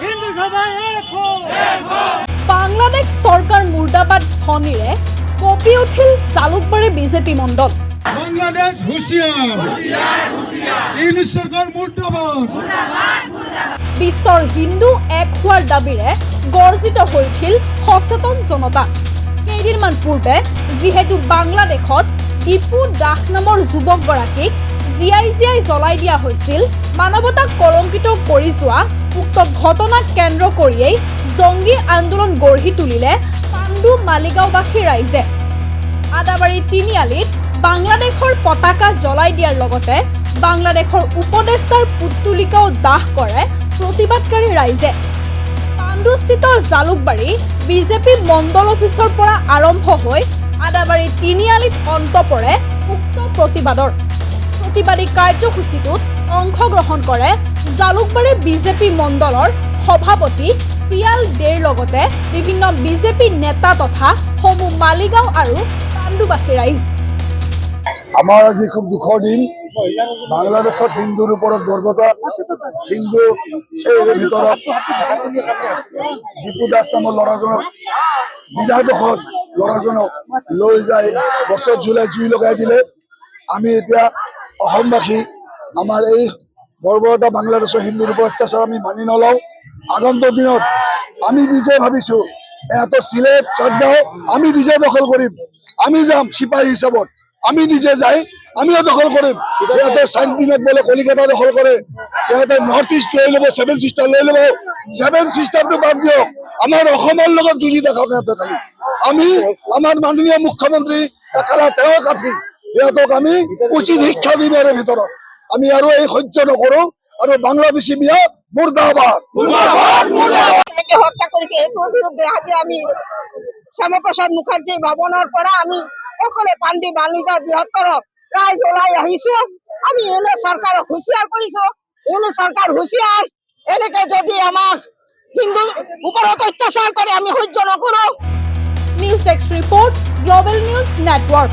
হিন্দু সবাই এক হো। বাংলাদেশ সৰকাৰ মুৰ্দাবাদ ধ্বনিৰে কঁপি উঠিল জালুকবাৰী বিজেপি মণ্ডল। বাংলাদেশ হুঁশিয়াৰ, ইউনূস সৰকাৰ মুৰ্দাবাদ। বিশ্বৰ হিন্দু এক হোৱাৰ দাবীৰে গৰ্জিত হৈ উঠিল সচেতন জনতা। কেইদিনমান পূৰ্বে যিহেতু বাংলাদেশত দীপু দাস নামৰ যুৱকগৰাকীক জীয়াই জ্বলাই দিয়া হৈছিল, মানৱতাক কলংকিত কৰি যোৱা উক্ত ঘটনাক কেন্দ্ৰ কৰিয়েই জংগী আন্দোলন গঢ়ি তুলিলে পাণ্ডু মালিগাঁওবাসী ৰাইজে। আদাবাৰী তিনিআলিত বাংলাদেশৰ পতাকা জ্বলাই দিয়াৰ লগতে বাংলাদেশৰ উপদেষ্টাৰ পুতলিকাও দাহ কৰে প্ৰতিবাদকাৰী ৰাইজে। পাণ্ডুস্থিত জালুকবাৰী বিজেপি মণ্ডল অফিচৰ পৰা আৰম্ভ হৈ আদাবাৰী তিনিআলিত অন্ত পৰে উক্ত প্ৰতিবাদৰ। প্ৰতিবাদী কাৰ্যসূচীটোত অংশগ্ৰহণ কৰে জালুকবাৰী বিজেপি মণ্ডলৰ সভাপতি পিয়াল দেৰ লগতে বিভিন্ন বিজেপি নেতা তথা সমূহ মালিগাঁও আৰু পাণ্ডুবাসী ৰাইজ। আমাৰ আজি খুব দুখৰ দিন। বাংলাদেশত হিন্দুৰ ওপৰত বৰ্বৰতা, হিন্দু এই ভিতৰত দীপু দাস নামৰ ল'ৰাজনক বিধায়কত ল'ৰাজনক লৈ যাই গছত জুই লগাই দিলে। আমি এতিয়া অসমবাসী আমাৰ এই বৰ্বৰতা বাংলাদেশৰ হিন্দুৰ ওপৰত অত্যাচাৰ আমি মানি নলওঁ। আগন্তুক দিনত আমি নিজে ভাবিছো এহঁতৰ চিলেট চাটগাঁও আমি নিজে দখল কৰিম। আমি যাম চিপাহী হিচাপত, আমি নিজে যাই আমিও দখল কৰিম। সিহঁতে 4 দিনত বোলে কলিকতা দখল কৰে, সিহঁতে নৰ্থ ইষ্ট লৈ ল'ব, 7 চিষ্টাৰ লৈ ল'ব। 7 চিষ্টাৰটো বাদ দিয়ক, আমাৰ অসমৰ লগত যুঁজি দেখাওক সিহঁতে। খালি আমি আমাৰ মাননীয় মুখ্যমন্ত্ৰী তেওঁ কাফি, সিহঁতক আমি উচিত শিক্ষা দিম। ইয়াৰ ভিতৰত আমি আৰু এই সহ্য নকৰো। আৰু বাংলাদেশী বিয়া মুৰ্দাবাদ। হত্যা কৰিছে এইটোৰ বিৰুদ্ধে আজি আমি শ্যামাপ্ৰসাদ মুখাৰ্জী ভৱনৰ পৰা আমি সকলোৱে পাণ্ডু মালিগাঁও বৃহত্তৰ ৰাইজ ওলাই আহিছো। আমি ইউনূস চৰকাৰক হুঁচিয়াৰ কৰিছো, ইউনূস চৰকাৰ হুঁচিয়াৰ। এনেকে যদি আমাক হিন্দুৰ ওপৰত অত্যাচাৰ কৰে আমি সহ্য নকৰো। News desk report, global news network.